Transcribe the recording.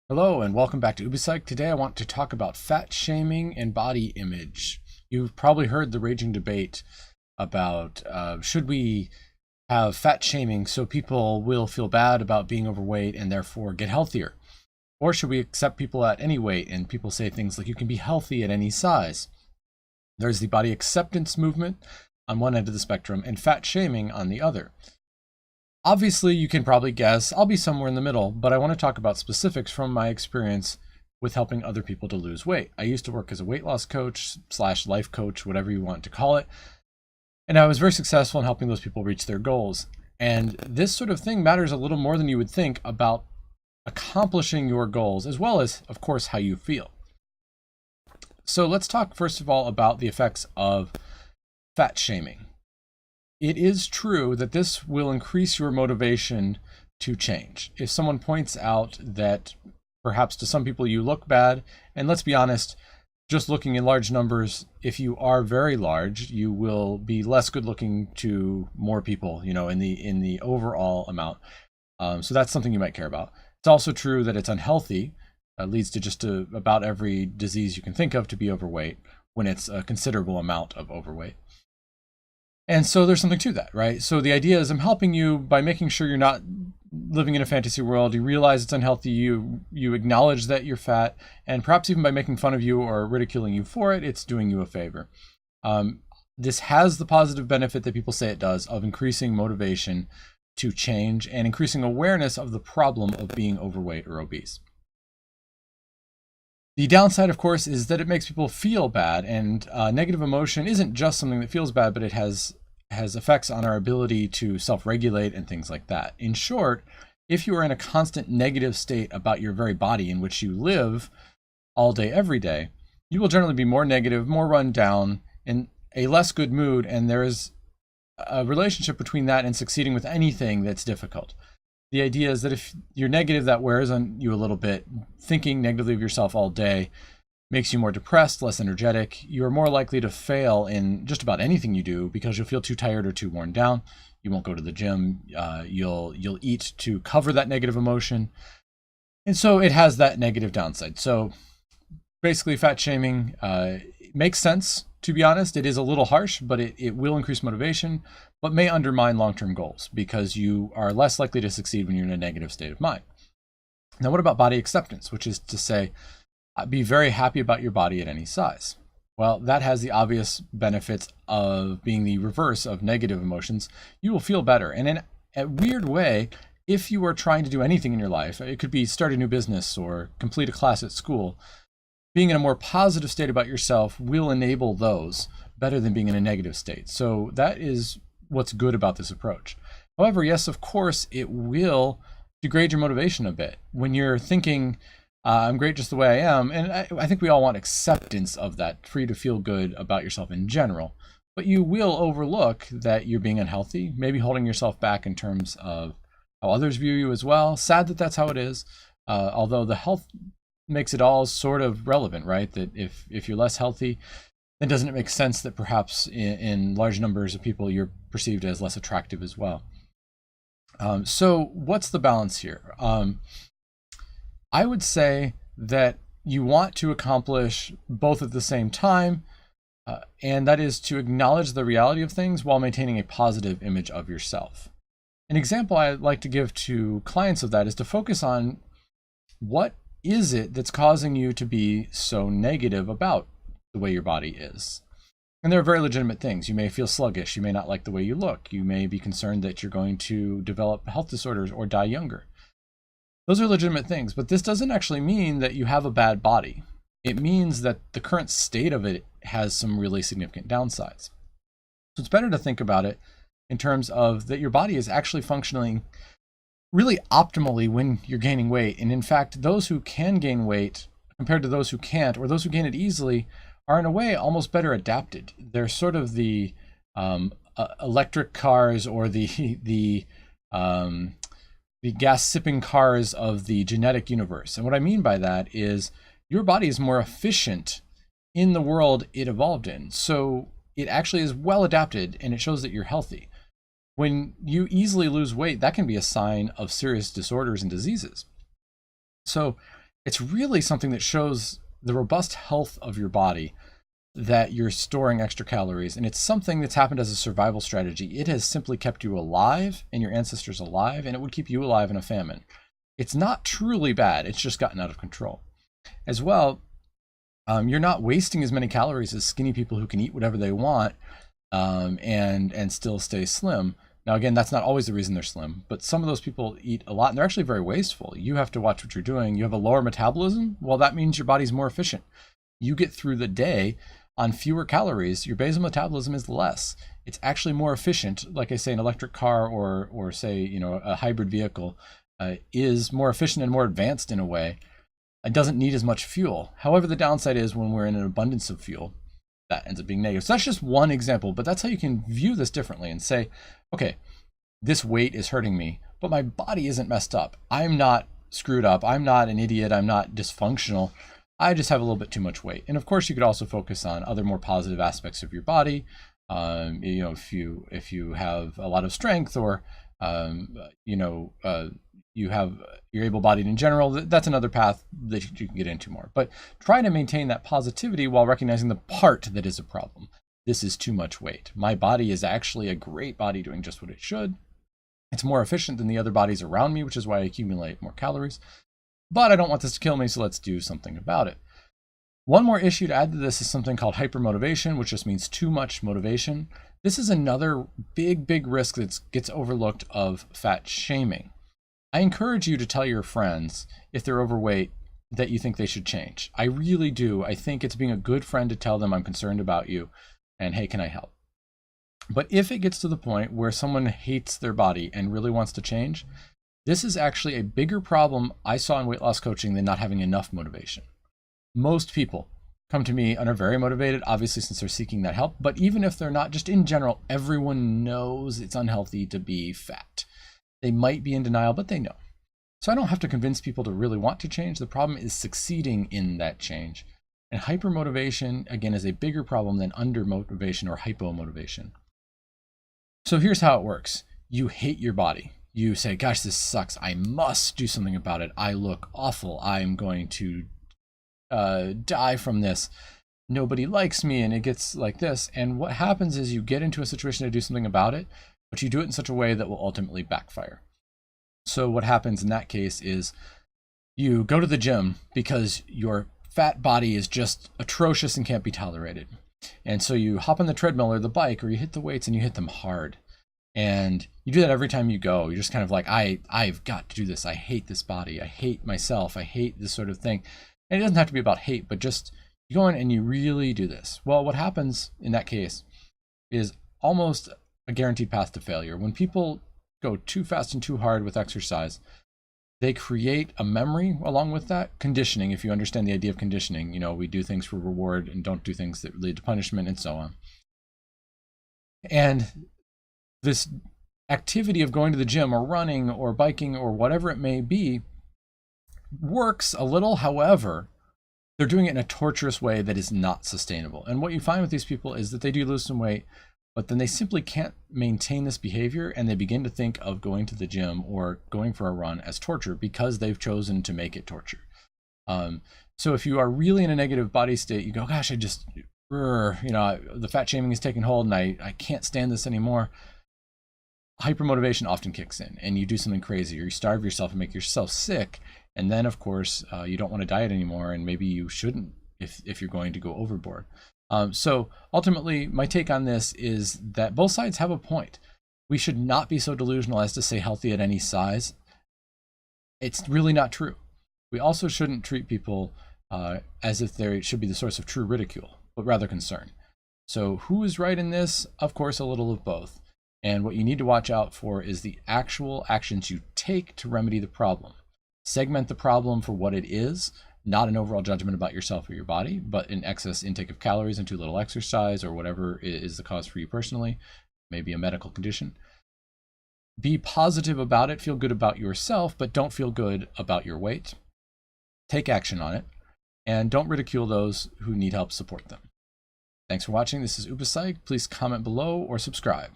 Hello and welcome back to UbiPsych. Today I want to talk about fat shaming and body image. You've probably heard the raging debate about should we have fat shaming so people will feel bad about being overweight and therefore get healthier? Or should we accept people at any weight? And people say things like you can be healthy at any size. There's the body acceptance movement on one end of the spectrum and fat shaming on the other. Obviously, you can probably guess I'll be somewhere in the middle, but I want to talk about specifics from my experience with helping other people to lose weight. I used to work as a weight loss coach / life coach, whatever you want to call it. And I was very successful in helping those people reach their goals. And this sort of thing matters a little more than you would think about accomplishing your goals, as well as, of course, how you feel. So let's talk first of all about the effects of fat shaming. It is true that this will increase your motivation to change. If someone points out that perhaps to some people you look bad, and let's be honest, just looking in large numbers, if you are very large, you will be less good looking to more people, in the overall amount. So that's something you might care about. It's also true that it's unhealthy. Leads to just about every disease you can think of to be overweight when it's a considerable amount of overweight. And so there's something to that, right? So the idea is I'm helping you by making sure you're not living in a fantasy world. You realize it's unhealthy. You acknowledge that you're fat, and perhaps even by making fun of you or ridiculing you for it, it's doing you a favor. This has the positive benefit that people say it does of increasing motivation to change and increasing awareness of the problem of being overweight or obese. The downside, of course, is that it makes people feel bad, and negative emotion isn't just something that feels bad, but it has effects on our ability to self-regulate and things like that. In short, if you are in a constant negative state about your very body in which you live all day, every day, you will generally be more negative, more run down, in a less good mood, and there is a relationship between that and succeeding with anything that's difficult. The idea is that if you're negative, that wears on you a little bit. Thinking negatively of yourself all day makes you more depressed, less energetic. You're more likely to fail in just about anything you do because you'll feel too tired or too worn down. You won't go to the gym. You'll eat to cover that negative emotion. And so it has that negative downside. So basically fat shaming makes sense. To be honest, it is a little harsh, but it will increase motivation, but may undermine long-term goals because you are less likely to succeed when you're in a negative state of mind. Now, what about body acceptance, which is to say, be very happy about your body at any size? Well, that has the obvious benefits of being the reverse of negative emotions. You will feel better. And in a weird way, if you are trying to do anything in your life, it could be start a new business or complete a class at school, being in a more positive state about yourself will enable those better than being in a negative state. So that is what's good about this approach. However, yes, of course, it will degrade your motivation a bit. When you're thinking, I'm great just the way I am, and I think we all want acceptance of that, for you to feel good about yourself in general, but you will overlook that you're being unhealthy, maybe holding yourself back in terms of how others view you as well. Sad that that's how it is, although the health makes it all sort of relevant, right? That if you're less healthy, then doesn't it make sense that perhaps in large numbers of people you're perceived as less attractive as well? So what's the balance here? I would say that you want to accomplish both at the same time, and that is to acknowledge the reality of things while maintaining a positive image of yourself. An example I like to give to clients of that is to focus on what is it that's causing you to be so negative about the way your body is? And there are very legitimate things. You may feel sluggish. You may not like the way you look. You may be concerned that you're going to develop health disorders or die younger. Those are legitimate things, but this doesn't actually mean that you have a bad body. It means that the current state of it has some really significant downsides. So it's better to think about it in terms of that your body is actually functioning really optimally when you're gaining weight. And in fact, those who can gain weight compared to those who can't, or those who gain it easily, are in a way almost better adapted. They're sort of the electric cars or the gas sipping cars of the genetic universe. And what I mean by that is your body is more efficient in the world it evolved in. So it actually is well adapted, and it shows that you're healthy. When you easily lose weight, that can be a sign of serious disorders and diseases. So It's really something that shows the robust health of your body, that you're storing extra calories. And it's something that's happened as a survival strategy. It has simply kept you alive and your ancestors alive, and it would keep you alive in a famine. It's not truly bad. It's just gotten out of control. As well, you're not wasting as many calories as skinny people who can eat whatever they want and still stay slim. Now, again, that's not always the reason they're slim, but some of those people eat a lot and they're actually very wasteful. You have to watch what you're doing. You have a lower metabolism. Well, that means your body's more efficient. You get through the day on fewer calories. Your basal metabolism is less. It's actually more efficient. Like I say, an electric car or say, a hybrid vehicle is more efficient and more advanced in a way. It doesn't need as much fuel. However, the downside is when we're in an abundance of fuel, that ends up being negative. So that's just one example, but that's how you can view this differently and say, okay, this weight is hurting me, but my body isn't messed up. I'm not screwed up. I'm not an idiot. I'm not dysfunctional. I just have a little bit too much weight. And of course, you could also focus on other more positive aspects of your body. If you have a lot of strength, or you're able-bodied in general, that's another path that you can get into more. But try to maintain that positivity while recognizing the part that is a problem. This is too much weight. My body is actually a great body doing just what it should. It's more efficient than the other bodies around me, which is why I accumulate more calories. But I don't want this to kill me, so let's do something about it. One more issue to add to this is something called hypermotivation, which just means too much motivation. This is another big risk that gets overlooked of fat shaming. I encourage you to tell your friends if they're overweight that you think they should change. I really do. I think it's being a good friend to tell them I'm concerned about you and hey, can I help? But if it gets to the point where someone hates their body and really wants to change, this is actually a bigger problem I saw in weight loss coaching than not having enough motivation. Most people come to me and are very motivated, obviously, since they're seeking that help. But even if they're not, just in general, everyone knows it's unhealthy to be fat. They might be in denial, but they know. So I don't have to convince people to really want to change. The problem is succeeding in that change. And hypermotivation, again, is a bigger problem than undermotivation or hypomotivation. So here's how it works. You hate your body. You say, gosh, this sucks. I must do something about it. I look awful. I'm going to die from this. Nobody likes me, and it gets like this. And what happens is you get into a situation to do something about it, but you do it in such a way that will ultimately backfire. So what happens in that case is you go to the gym because your fat body is just atrocious and can't be tolerated. And so you hop on the treadmill or the bike, or you hit the weights and you hit them hard. And you do that every time you go. You're just kind of like, I've got to do this. I hate this body. I hate myself. I hate this sort of thing. And it doesn't have to be about hate, but just you go in and you really do this. Well, what happens in that case is almost a guaranteed path to failure. When people go too fast and too hard with exercise, they create a memory along with that. Conditioning, if you understand the idea of conditioning, we do things for reward and don't do things that lead to punishment and so on. And this activity of going to the gym or running or biking or whatever it may be works a little. However, they're doing it in a torturous way that is not sustainable. And what you find with these people is that they do lose some weight, but then they simply can't maintain this behavior, and they begin to think of going to the gym or going for a run as torture because they've chosen to make it torture. So if you are really in a negative body state, you go, gosh, the fat shaming is taking hold and I can't stand this anymore. Hypermotivation often kicks in and you do something crazy, or you starve yourself and make yourself sick. And then, of course, you don't want to diet anymore, and maybe you shouldn't if you're going to go overboard. So ultimately, my take on this is that both sides have a point. We should not be so delusional as to say healthy at any size. It's really not true. We also shouldn't treat people as if they should be the source of true ridicule, but rather concern. So who is right in this? Of course, a little of both. And what you need to watch out for is the actual actions you take to remedy the problem. Segment the problem for what it is, not an overall judgment about yourself or your body, but an excess intake of calories and too little exercise, or whatever is the cause for you personally, maybe a medical condition. Be positive about it, feel good about yourself, but don't feel good about your weight. Take action on it, and don't ridicule those who need help. Support them. Thanks for watching. This is Upasike. Please comment below or subscribe.